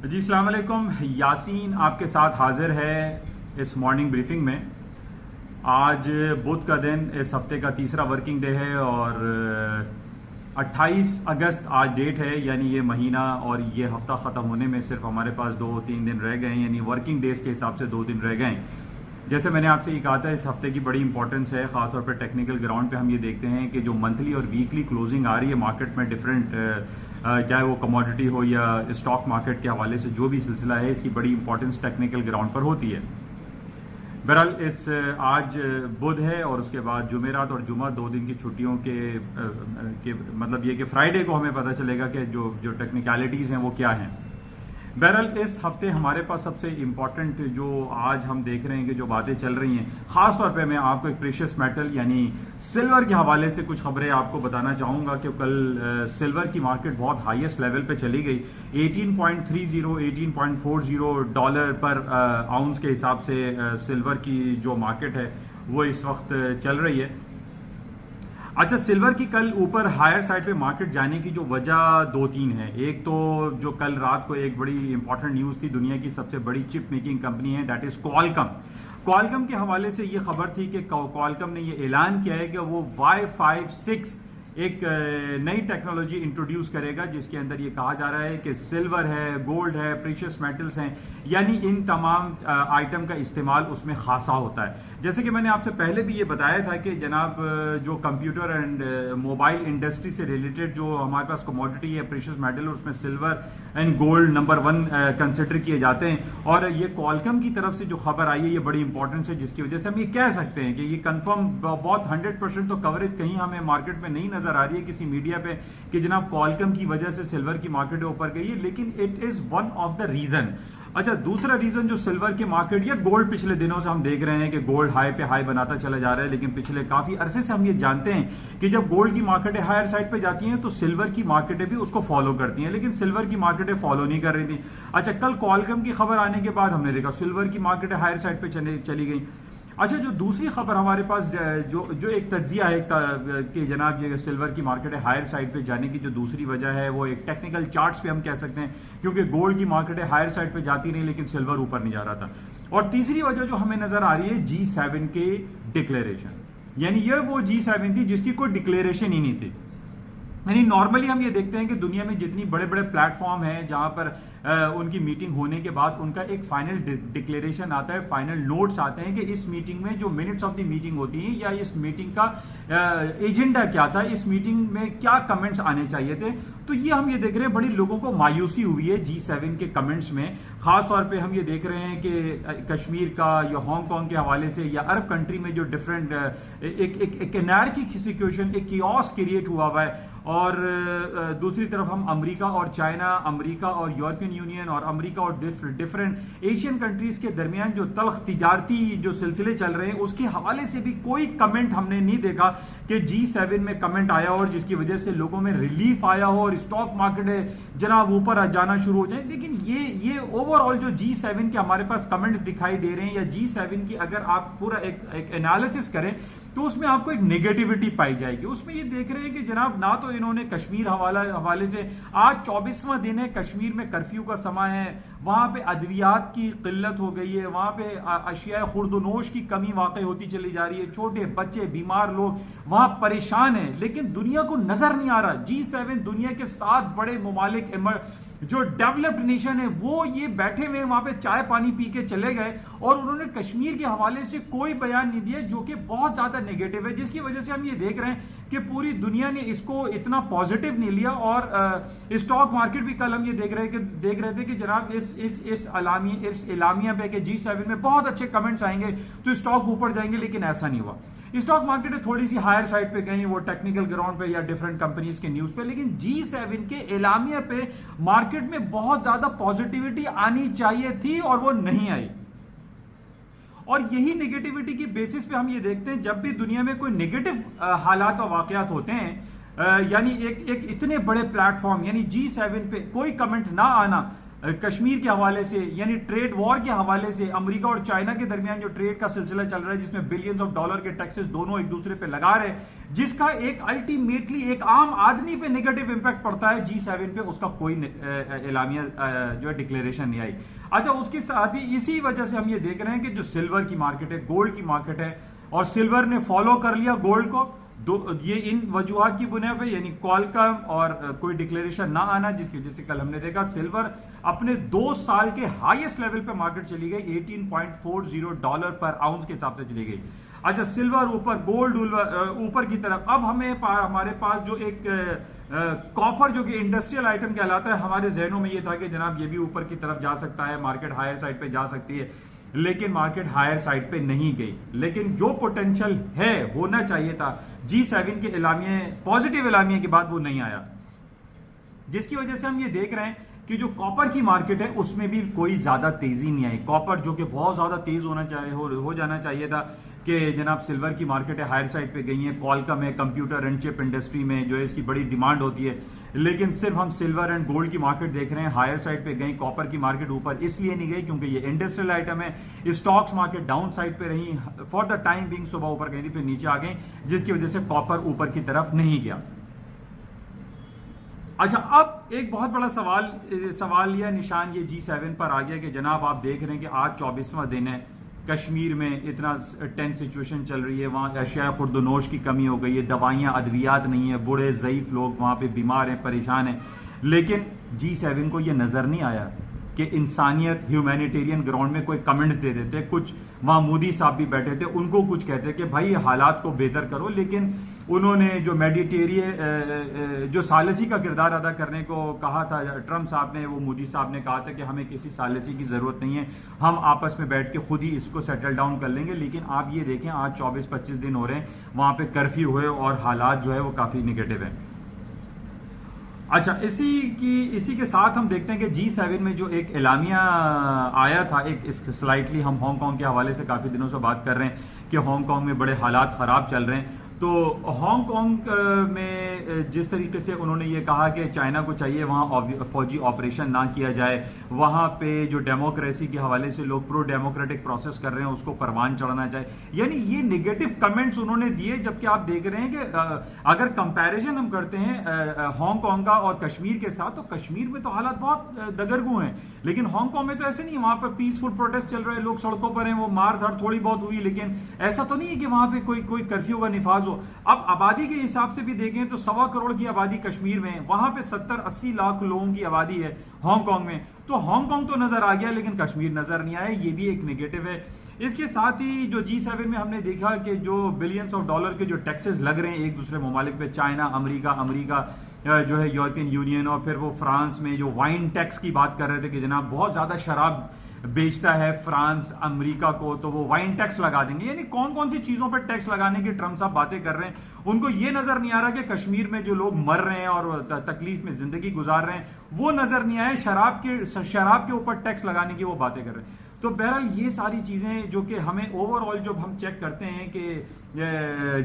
جی السلام علیکم. یاسین آپ کے ساتھ حاضر ہے اس مارننگ بریفنگ میں. آج بدھ کا دن اس ہفتے کا تیسرا ورکنگ ڈے ہے اور 28 اگست آج ڈیٹ ہے. یعنی یہ مہینہ اور یہ ہفتہ ختم ہونے میں صرف ہمارے پاس 2-3 دن رہ گئے ہیں. یعنی ورکنگ ڈیز کے حساب سے 2 دن رہ گئے ہیں. جیسے میں نے آپ سے یہ کہا تھا اس ہفتے کی بڑی امپورٹنس ہے, خاص طور پہ ٹیکنیکل گراؤنڈ پہ ہم یہ دیکھتے ہیں کہ جو منتھلی اور ویکلی کلوزنگ آ رہی ہے مارکیٹ میں ڈفرینٹ, چاہے وہ کموڈٹی ہو یا اسٹاک مارکیٹ کے حوالے سے جو بھی سلسلہ ہے, اس کی بڑی امپورٹنس ٹیکنیکل گراؤنڈ پر ہوتی ہے. بہرحال آج بدھ ہے اور اس کے بعد جمعرات اور جمعہ 2 دن کی چھٹیوں کے مطلب یہ کہ فرائیڈے کو ہمیں پتہ چلے گا کہ جو ٹیکنیکلٹیز ہیں وہ کیا ہیں. بہرحال اس ہفتے ہمارے پاس سب سے امپورٹنٹ جو آج ہم دیکھ رہے ہیں کہ جو باتیں چل رہی ہیں, خاص طور پہ میں آپ کو ایک پریشیس میٹل یعنی سلور کے حوالے سے کچھ خبریں آپ کو بتانا چاہوں گا کہ کل سلور کی مارکیٹ بہت ہائیسٹ لیول پہ چلی گئی. 18.30 ڈالر پر آؤنس کے حساب سے سلور کی جو مارکیٹ ہے وہ اس وقت چل رہی ہے. اچھا, سلور کی کل اوپر ہائر سائڈ پہ مارکیٹ جانے کی جو وجہ 2-3 ہے. ایک تو جو کل رات کو ایک بڑی امپورٹنٹ نیوز تھی, دنیا کی سب سے بڑی چپ میکنگ کمپنی ہے دیٹ از کوالکم کے حوالے سے یہ خبر تھی کہ کوالکم نے یہ اعلان کیا ہے کہ وہ Y56 ایک نئی ٹیکنالوجی انٹروڈیوس کرے گا جس کے اندر یہ کہا جا رہا ہے کہ سلور ہے, گولڈ ہے, پریشیس میٹلز ہیں, یعنی ان تمام آئٹم کا استعمال اس میں خاصا ہوتا ہے. جیسے کہ میں نے آپ سے پہلے بھی یہ بتایا تھا کہ جناب جو کمپیوٹر اینڈ موبائل انڈسٹری سے ریلیٹڈ جو ہمارے پاس کموڈٹی ہے پریشیس میٹل, اس میں silver and gold number 1 consider کیے جاتے ہیں. اور یہ کوالکم کی طرف سے جو خبر آئی ہے یہ بڑی امپورٹنس ہے, جس کی وجہ سے ہم یہ کہہ سکتے ہیں کہ یہ کنفرم بہت 100% تو کوریج کہیں ہمیں مارکیٹ میں نہیں نظر آ رہی ہے کسی میڈیا پہ کہ جناب کوالکم کی وجہ سے سلور کی مارکیٹ اوپر گئی ہے, لیکن it is one of the reason. اچھا, دوسرا ریزن جو سلور کی مارکیٹ یا گولڈ پچھلے دنوں سے ہم دیکھ رہے ہیں کہ گولڈ ہائی پہ ہائی بناتا چلا جا رہا ہے, لیکن پچھلے کافی عرصے سے ہم یہ جانتے ہیں کہ جب گولڈ کی مارکیٹیں ہائر سائڈ پہ جاتی ہیں تو سلور کی مارکیٹیں بھی اس کو فالو کرتی ہیں, لیکن سلور کی مارکیٹیں فالو نہیں کر رہی تھیں. اچھا, کل کوالکم کی خبر آنے کے بعد ہم نے دیکھا سلور کی مارکیٹیں ہائر سائڈ پہ چلی گئی. اچھا, جو دوسری خبر ہمارے پاس جو ایک تجزیہ ہے کہ جناب یہ سلور کی مارکیٹیں ہائر سائڈ پہ جانے کی جو دوسری وجہ ہے وہ ایک ٹیکنیکل چارٹس پہ ہم کہہ سکتے ہیں, کیونکہ گولڈ کی مارکیٹیں ہائر سائڈ پہ جاتی نہیں لیکن سلور اوپر نہیں جا رہا تھا. اور تیسری وجہ جو ہمیں نظر آ رہی ہے G7 کے ڈکلیریشن, یعنی یہ وہ G7 تھی جس کی کوئی ڈکلیریشن ہی نہیں تھی. یعنی نارملی ہم یہ دیکھتے ہیں کہ دنیا میں جتنی بڑے بڑے پلیٹ فارم ہیں جہاں پر ان کی میٹنگ ہونے کے بعد ان کا ایک فائنل ڈکلیریشن آتا ہے, فائنل نوٹس آتے ہیں کہ اس میٹنگ میں جو منٹس آف دی میٹنگ ہوتی ہیں یا اس میٹنگ کا ایجنڈا کیا تھا, اس میٹنگ میں کیا کمنٹس آنے چاہیے تھے. تو یہ ہم یہ دیکھ رہے ہیں بڑی لوگوں کو مایوسی ہوئی ہے G7 کے کمنٹس میں. خاص طور پہ ہم یہ دیکھ رہے ہیں کہ کشمیر کا یا ہانگ کانگ کے حوالے سے یا عرب کنٹری میں جو ڈفرینٹ ایک انارکی کی سچویشن, ایک کیوس کریٹ ہوا ہے. اور دوسری طرف ہم امریکہ اور چائنا, امریکہ اور یورپین یونین اور امریکہ اور ڈفرینٹ ایشین کنٹریز کے درمیان جو تلخ تجارتی جو سلسلے چل رہے ہیں اس کے حوالے سے بھی کوئی کمنٹ ہم نے نہیں دیکھا کہ G7 میں کمنٹ آیا اور جس کی وجہ سے لوگوں میں ریلیف آیا ہو اور اسٹاک مارکیٹ جناب اوپر جانا شروع ہو جائے. لیکن یہ اوور آل جو G7 کے ہمارے پاس کمنٹس دکھائی دے رہے ہیں یا G7 کی اگر آپ پورا ایک انالیسس کریں تو اس میں آپ کو ایک نیگیٹیوٹی پائی جائے گی. اس میں یہ دیکھ رہے ہیں کہ جناب نہ تو انہوں نے کشمیر حوالے سے, آج 24واں دن ہے, کشمیر میں کرفیو کا سماں ہے, وہاں پہ ادویات کی قلت ہو گئی ہے, وہاں پہ اشیاء خورد و نوش کی کمی واقع ہوتی چلی جا رہی ہے, چھوٹے بچے بیمار لوگ وہاں پریشان ہیں, لیکن دنیا کو نظر نہیں آ رہا. G7 دنیا کے 7 بڑے ممالک جو ڈیولپڈ نیشن ہے وہ یہ بیٹھے ہوئے وہاں پہ چائے پانی پی کے چلے گئے اور انہوں نے کشمیر کے حوالے سے کوئی بیان نہیں دیا, جو کہ بہت زیادہ نیگیٹو ہے, جس کی وجہ سے ہم یہ دیکھ رہے ہیں کہ پوری دنیا نے اس کو اتنا پازیٹیو نہیں لیا. اور اسٹاک مارکیٹ بھی کل ہم یہ دیکھ رہے تھے کہ جناب اس اعلامیہ پہ کہ G7 میں بہت اچھے کمنٹس آئیں گے تو اسٹاک اوپر جائیں گے, لیکن ایسا نہیں ہوا. اسٹاک مارکیٹیں تھوڑی سی ہائر سائڈ پہ گئیں, وہ ٹیکنیکل گراؤنڈ پہ یا ڈفرینٹ کمپنیز کے نیوز پہ, لیکن G7 کے اعلامیہ پہ مارکیٹ میں بہت زیادہ پازیٹیوٹی آنی چاہیے تھی اور وہ نہیں آئی. اور یہی نیگیٹیوٹی کی بیسس پہ ہم یہ دیکھتے ہیں جب بھی دنیا میں کوئی نیگیٹو حالات و واقعات ہوتے ہیں یعنی ایک اتنے بڑے پلیٹ فارم یعنی G7 پہ کوئی کمنٹ نہ آنا, کشمیر کے حوالے سے، یعنی ٹریڈ وار کے حوالے سے امریکہ اور چائنا کے درمیان جو ٹریڈ کا سلسلہ چل رہا ہے جس میں بلینز آف ڈالر کے ٹیکسز دونوں ایک دوسرے پہ لگا رہے ہیں، جس کا ایک الٹیمیٹلی ایک عام آدمی پہ نیگیٹو امپیکٹ پڑتا ہے G7 پہ، اس کا کوئی اعلامیہ جو ہے ڈکلیریشن نہیں آئی. اچھا اس کے ساتھ ہی اسی وجہ سے ہم یہ دیکھ رہے ہیں کہ جو سلور کی مارکیٹ ہے، گولڈ کی مارکیٹ ہے، اور سلور نے فالو کر لیا گولڈ کو، یہ ان وجوہات کی بنیاد پہ، یعنی کوالکم اور کوئی ڈکلیریشن نہ آنا، جس کی وجہ سے کل ہم نے دیکھا سلور اپنے 2 سال کے ہائیسٹ لیول پہ مارکیٹ چلی گئی، $18.40 پر آؤنس کے حساب سے چلی گئی. اچھا سلور اوپر، گولڈ اوپر کی طرف. اب ہمارے پاس جو ایک کاپر جو کہ انڈسٹریل آئٹم کہلاتا ہے، ہمارے ذہنوں میں یہ تھا کہ جناب یہ بھی اوپر کی طرف جا سکتا ہے، مارکیٹ ہائر سائڈ پہ جا سکتی ہے، لیکن مارکیٹ ہائر سائڈ پہ نہیں گئی. لیکن جو پوٹینشل ہے، ہونا چاہیے تھا، G7 کے اعلامیے، پازیٹیو اعلامیے کے بعد وہ نہیں آیا، جس کی وجہ سے ہم یہ دیکھ رہے ہیں کہ جو کاپر کی مارکیٹ ہے اس میں بھی کوئی زیادہ تیزی نہیں آئی. کاپر جو کہ بہت زیادہ تیز ہو جانا چاہیے تھا کہ جناب سلور کی مارکیٹ ہے ہائر سائڈ پہ گئی ہیں، کوالکم ہے، کمپیوٹر اینڈ چپ انڈسٹری میں جو ہے اس کی بڑی ڈیمانڈ ہوتی ہے، لیکن صرف ہم سلور اینڈ گولڈ کی مارکیٹ دیکھ رہے ہیں ہائر سائڈ پہ گئی. کاپر کی مارکیٹ اوپر اس لیے نہیں گئی کیونکہ یہ انڈسٹریل آئٹم ہے. اسٹاکس مارکیٹ ڈاؤن سائڈ پہ رہی فار دا ٹائم بینگ، صبح اوپر گئی تھی پھر نیچے آ گئی، جس کی وجہ سے کاپر اوپر کی طرف نہیں گیا. اچھا اب ایک بہت بڑا سوال یا نشان یہ G7 پر آ گیا کہ جناب آپ دیکھ رہے ہیں کہ آج 24واں دن ہے، کشمیر میں اتنا ٹینس سچویشن چل رہی ہے، وہاں اشیاء خورد و نوش کی کمی ہو گئی ہے، دوائیاں ادویات نہیں ہیں، بوڑھے ضعیف لوگ وہاں پہ بیمار ہیں، پریشان ہیں. لیکن G7 کو یہ نظر نہیں آیا کہ انسانیت ہیومینیٹیرین گراؤنڈ میں کوئی کمنٹس دے دیتے. کچھ وہاں مودی صاحب بھی بیٹھے تھے، ان کو کچھ کہتے کہ بھائی حالات کو بہتر کرو، لیکن انہوں نے جو جو ثالثی کا کردار ادا کرنے کو کہا تھا ٹرمپ صاحب نے، وہ مودی صاحب نے کہا تھا کہ ہمیں کسی ثالثی کی ضرورت نہیں ہے، ہم آپس میں بیٹھ کے خود ہی اس کو سیٹل ڈاؤن کر لیں گے. لیکن آپ یہ دیکھیں آج 24-25 دن ہو رہے ہیں وہاں پہ کرفیو ہوئے اور حالات جو ہے وہ کافی نگیٹو ہیں. اچھا اسی کے ساتھ ہم دیکھتے ہیں کہ G7 میں جو ایک اعلامیہ آیا تھا، ایک سلائٹلی ہم ہانگ کانگ کے حوالے سے کافی دنوں سے بات کر رہے ہیں کہ ہانگ کانگ میں بڑے حالات خراب چل رہے ہیں. تو ہانگ کانگ میں جس طریقے سے انہوں نے یہ کہا کہ چائنا کو چاہیے وہاں فوجی آپریشن نہ کیا جائے، وہاں پہ جو ڈیموکریسی کے حوالے سے لوگ پرو ڈیموکریٹک پروسیس کر رہے ہیں اس کو پروان چڑھانا چاہیے. یعنی یہ نگیٹو کمنٹس انہوں نے دیے، جبکہ آپ دیکھ رہے ہیں کہ اگر کمپیریزن ہم کرتے ہیں ہانگ کانگ کا اور کشمیر کے ساتھ، تو کشمیر میں تو حالات بہت دگرگوں ہیں، لیکن ہانگ کانگ میں تو ایسے نہیں، وہاں پہ پیسفل پروٹیسٹ چل رہے ہیں، لوگ سڑکوں پر ہیں، وہ مار دھاڑ تھوڑی بہت ہوئی، لیکن ایسا تو نہیں ہے کہ وہاں پہ کوئی کرفیو کا نفاذ ہو. اب آبادی کے حساب سے بھی دیکھیں تو 1.25 کروڑ کی آبادی کشمیر میں ہے، وہاں پہ 70-80 لاکھ لوگوں کی آبادی ہے ہانگ کانگ میں. تو ہانگ کانگ تو نظر آ گیا لیکن کشمیر نظر نہیں آیا، یہ بھی ایک نیگیٹو ہے. اس کے ساتھ ہی جو G7 میں ہم نے دیکھا کہ جو بلینز آف ڈالر کے جو ٹیکسز لگ رہے ہیں ایک دوسرے ممالک پہ، چائنا، امریکہ جو ہے یورپین یونین، اور پھر وہ فرانس میں جو وائن ٹیکس کی بات کر رہے تھے کہ جناب بہت زیادہ شراب بیچتا ہے فرانس امریکہ کو تو وہ وائن ٹیکس لگا دیں گے. یعنی کون سی چیزوں پہ ٹیکس لگانے کی ٹرمپ صاحب باتیں کر رہے ہیں. ان کو یہ نظر نہیں آ رہا کہ کشمیر میں جو لوگ مر رہے ہیں اور تکلیف میں زندگی گزار رہے ہیں وہ نظر نہیں آئے، شراب کے اوپر ٹیکس لگانے کی وہ باتیں کر رہے ہیں. تو بہرحال یہ ساری چیزیں جو کہ ہمیں اوور آل جب ہم چیک کرتے ہیں کہ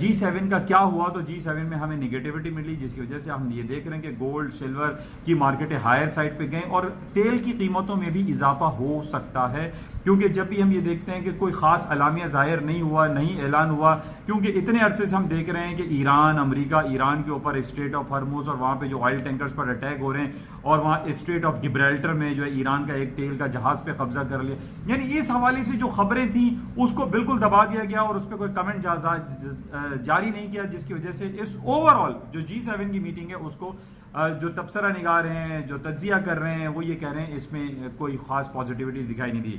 G7 کا کیا ہوا، تو G7 میں ہمیں نگیٹیوٹی ملی، جس کی وجہ سے ہم یہ دیکھ رہے ہیں کہ گولڈ سلور کی مارکیٹیں ہائر سائڈ پہ گئیں اور تیل کی قیمتوں میں بھی اضافہ ہو سکتا ہے، کیونکہ جب بھی ہم یہ دیکھتے ہیں کہ کوئی خاص اعلامیہ ظاہر نہیں ہوا، نہیں اعلان ہوا، کیونکہ اتنے عرصے سے ہم دیکھ رہے ہیں کہ امریکہ ایران کے اوپر اسٹریٹ آف ہرموز اور وہاں پہ جو آئل ٹینکرز پر اٹیک ہو رہے ہیں، اور وہاں اسٹریٹ آف گبرالٹر میں جو ہے ایران کا ایک تیل کا جہاز پہ قبضہ کر لیا. یعنی اس حوالے سے جو خبریں تھیں اس کو بالکل دبا دیا گیا اور اس پہ کوئی کمنٹ جاری نہیں کیا، جس کی وجہ سے اس اوور آل جو G7 کی میٹنگ ہے اس کو جو تبصرہ نگار ہیں، جو تجزیہ کر رہے ہیں، وہ یہ کہہ رہے ہیں اس میں کوئی خاص پازیٹیوٹی دکھائی نہیں دی،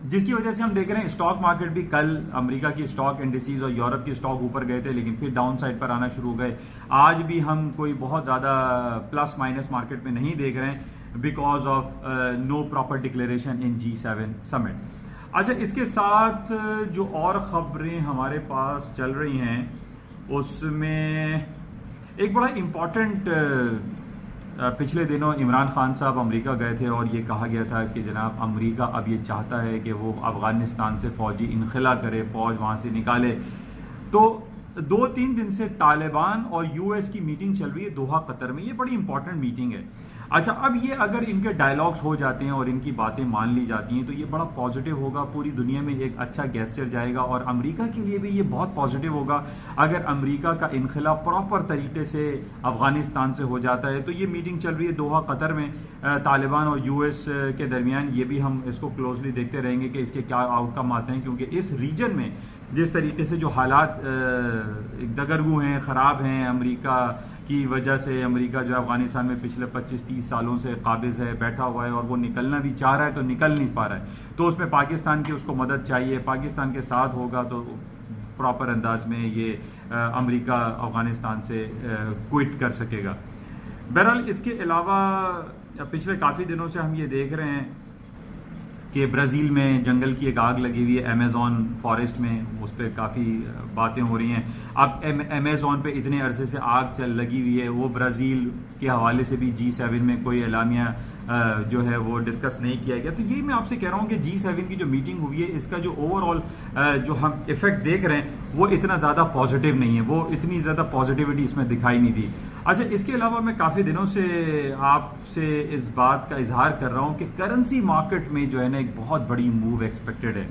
جس کی وجہ سے ہم دیکھ رہے ہیں اسٹاک مارکیٹ بھی کل امریکہ کی اسٹاک انڈیسیز اور یورپ کی اسٹاک اوپر گئے تھے لیکن پھر ڈاؤن سائڈ پر آنا شروع ہو گئے. آج بھی ہم کوئی بہت زیادہ پلس مائنس مارکیٹ میں نہیں دیکھ رہے ہیں because of no proper declaration in G7 summit. اچھا اس کے ساتھ جو اور خبریں ہمارے پاس چل رہی ہیں اس میں ایک بڑا امپورٹنٹ، پچھلے دنوں عمران خان صاحب امریکہ گئے تھے اور یہ کہا گیا تھا کہ جناب امریکہ اب یہ چاہتا ہے کہ وہ افغانستان سے فوجی انخلا کرے، فوج وہاں سے نکالے. تو 2-3 دن سے طالبان اور US کی میٹنگ چل رہی ہے دوحہ قطر میں، یہ بڑی امپورٹنٹ میٹنگ ہے. اچھا اب یہ اگر ان کے ڈائلاگس ہو جاتے ہیں اور ان کی باتیں مان لی جاتی ہیں تو یہ بڑا پازیٹیو ہوگا، پوری دنیا میں ایک اچھا گیسچر جائے گا، اور امریکہ کے لیے بھی یہ بہت پازیٹیو ہوگا اگر امریکہ کا انخلا پراپر طریقے سے افغانستان سے ہو جاتا ہے۔ تو یہ میٹنگ چل رہی ہے دوحہ قطر میں طالبان اور یو ایس کے درمیان، یہ بھی ہم اس کو کلوزلی دیکھتے رہیں گے کہ اس کے کیا آؤٹ کم آتے ہیں، کیونکہ اس ریجن میں جس طریقے سے جو حالات دگرگو ہیں، خراب ہیں، امریکہ کی وجہ سے، امریکہ جو افغانستان میں پچھلے 25-30 سالوں سے قابض ہے، بیٹھا ہوا ہے، اور وہ نکلنا بھی چاہ رہا ہے تو نکل نہیں پا رہا ہے، تو اس میں پاکستان کی اس کو مدد چاہیے، پاکستان کے ساتھ ہوگا تو پراپر انداز میں یہ امریکہ افغانستان سے کوئٹ کر سکے گا۔ بہرحال اس کے علاوہ پچھلے کافی دنوں سے ہم یہ دیکھ رہے ہیں کہ برازیل میں جنگل کی ایک آگ لگی ہوئی ہے، ایمیزون فارسٹ میں، اس پہ کافی باتیں ہو رہی ہیں۔ اب ایمیزون پہ اتنے عرصے سے آگ لگی ہوئی ہے، وہ برازیل کے حوالے سے بھی G7 میں کوئی اعلامیہ جو ہے وہ ڈسکس نہیں کیا گیا۔ تو یہی میں آپ سے کہہ رہا ہوں کہ G7 کی جو میٹنگ ہوئی ہے، اس کا جو اوور آل جو ہم ایفیکٹ دیکھ رہے ہیں وہ اتنا زیادہ پازیٹیو نہیں ہے، وہ اتنی زیادہ پازیٹیوٹی اس میں دکھائی نہیں دی۔ اچھا اس کے علاوہ میں کافی دنوں سے آپ سے اس بات کا اظہار کر رہا ہوں کہ کرنسی مارکیٹ میں جو ہے نا ایک بہت بڑی موو ایکسپیکٹڈ ہے۔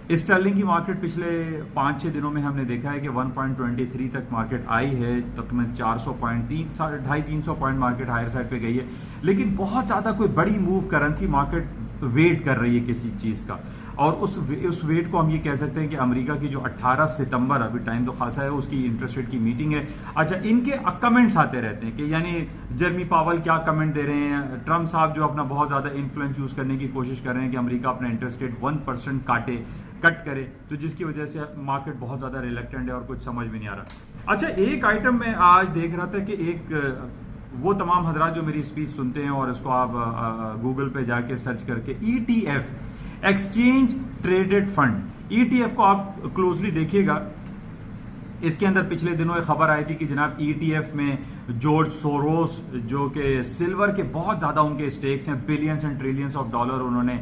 اسٹرلنگ کی مارکیٹ پچھلے 5-6 دنوں میں ہم نے دیکھا ہے کہ 1.23 تک مارکیٹ آئی ہے، تقریباً 400 point 250-300 point market higher side پہ گئی ہے، لیکن بہت زیادہ کوئی بڑی موو کرنسی مارکیٹ ویٹ کر رہی ہے کسی چیز کا، اور اس ویٹ کو ہم یہ کہہ سکتے ہیں کہ امریکہ کی جو 18 ستمبر، ابھی ٹائم تو خاصا ہے، اس کی انٹرسٹ ریٹ کی میٹنگ ہے۔ اچھا ان کے کمنٹس آتے رہتے ہیں کہ یعنی جرمی پاول کیا کمنٹ دے رہے ہیں، ٹرمپ صاحب جو اپنا بہت زیادہ انفلوئنس یوز کرنے کی کوشش کر رہے ہیں کہ امریکہ اپنا انٹرسٹ ریٹ 1% کٹ کرے، تو جس کی وجہ سے مارکیٹ بہت زیادہ ریلیکٹنٹ ہے اور کچھ سمجھ میں نہیں آ رہا۔ اچھا ایک آئٹم میں آج دیکھ رہا تھا کہ ایک وہ تمام حضرات جو میری اسپیچ سنتے ہیں اور اس کو آپ گوگل پہ جا کے سرچ کر کے ETF exchange traded fund, ETF کو آپ کلوزلی دیکھیے گا، اس کے اندر پچھلے دنوں ایک خبر آئی تھی کہ جناب ETF میں جارج سوروس جو کہ سلور کے بہت زیادہ ان کے اسٹیکس ہیں، billions and trillions of dollar انہوں نے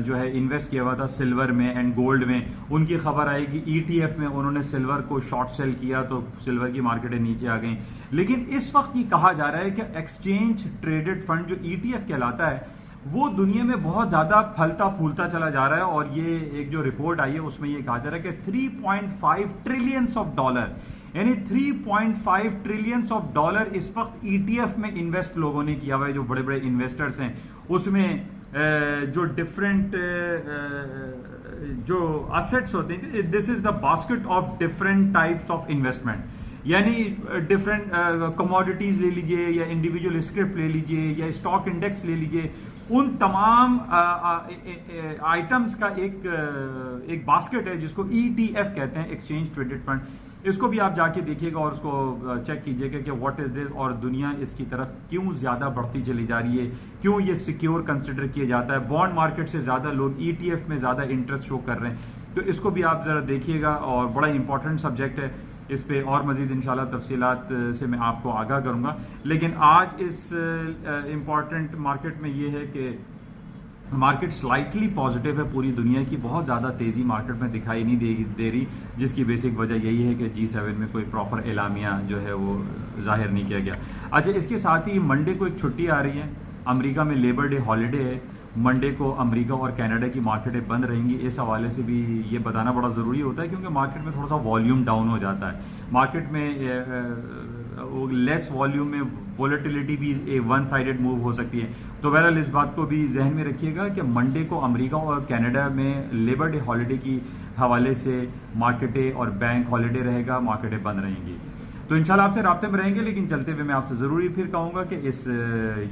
جو ہے انویسٹ کیا ہوا تھا سلور میں اینڈ گولڈ میں، ان کی خبر آئی کہ ETF میں انہوں نے سلور کو شارٹ سیل کیا تو سلور کی مارکیٹیں نیچے آ گئیں۔ لیکن اس وقت یہ کہا جا رہا ہے کہ ایکسچینج ٹریڈڈ فنڈ جو ETF کہلاتا ہے وہ دنیا میں بہت زیادہ پھلتا پھولتا چلا جا رہا ہے، اور یہ ایک جو رپورٹ آئی ہے اس میں یہ کہا جا رہا ہے کہ 3.5 ٹریلینز آف ڈالر، یعنی 3.5 ٹریلینز آف ڈالر اس وقت ETF میں انویسٹ لوگوں نے کیا ہوا ہے، جو بڑے بڑے انویسٹرز ہیں، اس میں جو ڈفرینٹ جو اسیٹس ہوتے ہیں، this is the basket of different types of investment, یعنی ڈفرینٹ کموڈیٹیز لے لیجئے یا انڈیویجول اسکرپٹ لے لیجئے یا اسٹاک انڈیکس لے لیجئے، ان تمام آئٹمز کا ایک باسکٹ ہے جس کو ETF کہتے ہیں، ایکسچینج ٹریڈڈ فنڈ۔ اس کو بھی آپ جا کے دیکھیے گا اور اس کو چیک کیجیے گا کہ واٹ از دس، اور دنیا اس کی طرف کیوں زیادہ بڑھتی چلی جا رہی ہے، کیوں یہ سیکیور کنسیڈر کیا جاتا ہے، بانڈ مارکیٹ سے زیادہ لوگ ETF میں زیادہ انٹرسٹ شو کر رہے ہیں۔ تو اس کو بھی آپ ذرا دیکھیے گا، اور بڑا امپورٹنٹ سبجیکٹ ہے، اس پہ اور مزید انشاءاللہ تفصیلات سے میں آپ کو آگاہ کروں گا۔ لیکن آج اس امپورٹنٹ مارکیٹ میں یہ ہے کہ مارکیٹ سلائٹلی پازیٹیو ہے، پوری دنیا کی بہت زیادہ تیزی مارکیٹ میں دکھائی نہیں دے رہی، جس کی بیسک وجہ یہی ہے کہ G7 میں کوئی پراپر اعلامیہ جو ہے وہ ظاہر نہیں کیا گیا۔ اچھا اس کے ساتھ ہی منڈے کو ایک چھٹی آ رہی ہے، امریکہ میں لیبر ڈے ہالیڈے ہے، منڈے کو امریکہ اور کینیڈا کی مارکیٹیں بند رہیں گی۔ اس حوالے سے بھی یہ بتانا بڑا ضروری ہوتا ہے کیونکہ مارکیٹ میں تھوڑا سا والیوم ڈاؤن ہو جاتا ہے، مارکیٹ میں لیس والیوم میں وولیٹیلیٹی بھی ون سائیڈڈ موو ہو سکتی ہے۔ تو بہرحال اس بات کو بھی ذہن میں رکھیے گا کہ منڈے کو امریکہ اور کینیڈا میں لیبر ڈے ہالیڈے کی حوالے سے مارکیٹیں اور بینک ہالیڈے رہے گا، مارکیٹیں بند رہیں گی۔ تو انشاءاللہ آپ سے رابطے میں رہیں گے، لیکن چلتے ہوئے میں آپ سے ضروری پھر کہوں گا کہ اس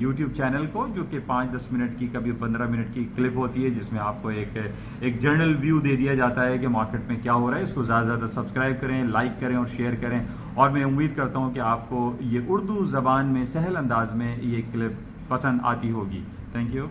YouTube چینل کو، جو کہ 5-10 منٹ کی کبھی 15 منٹ کی کلپ ہوتی ہے جس میں آپ کو ایک جنرل ویو دے دیا جاتا ہے کہ مارکیٹ میں کیا ہو رہا ہے، اس کو زیادہ سے زیادہ سبسکرائب کریں، لائک کریں اور شیئر کریں، اور میں امید کرتا ہوں کہ آپ کو یہ اردو زبان میں سہل انداز میں یہ کلپ پسند آتی ہوگی۔ Thank you.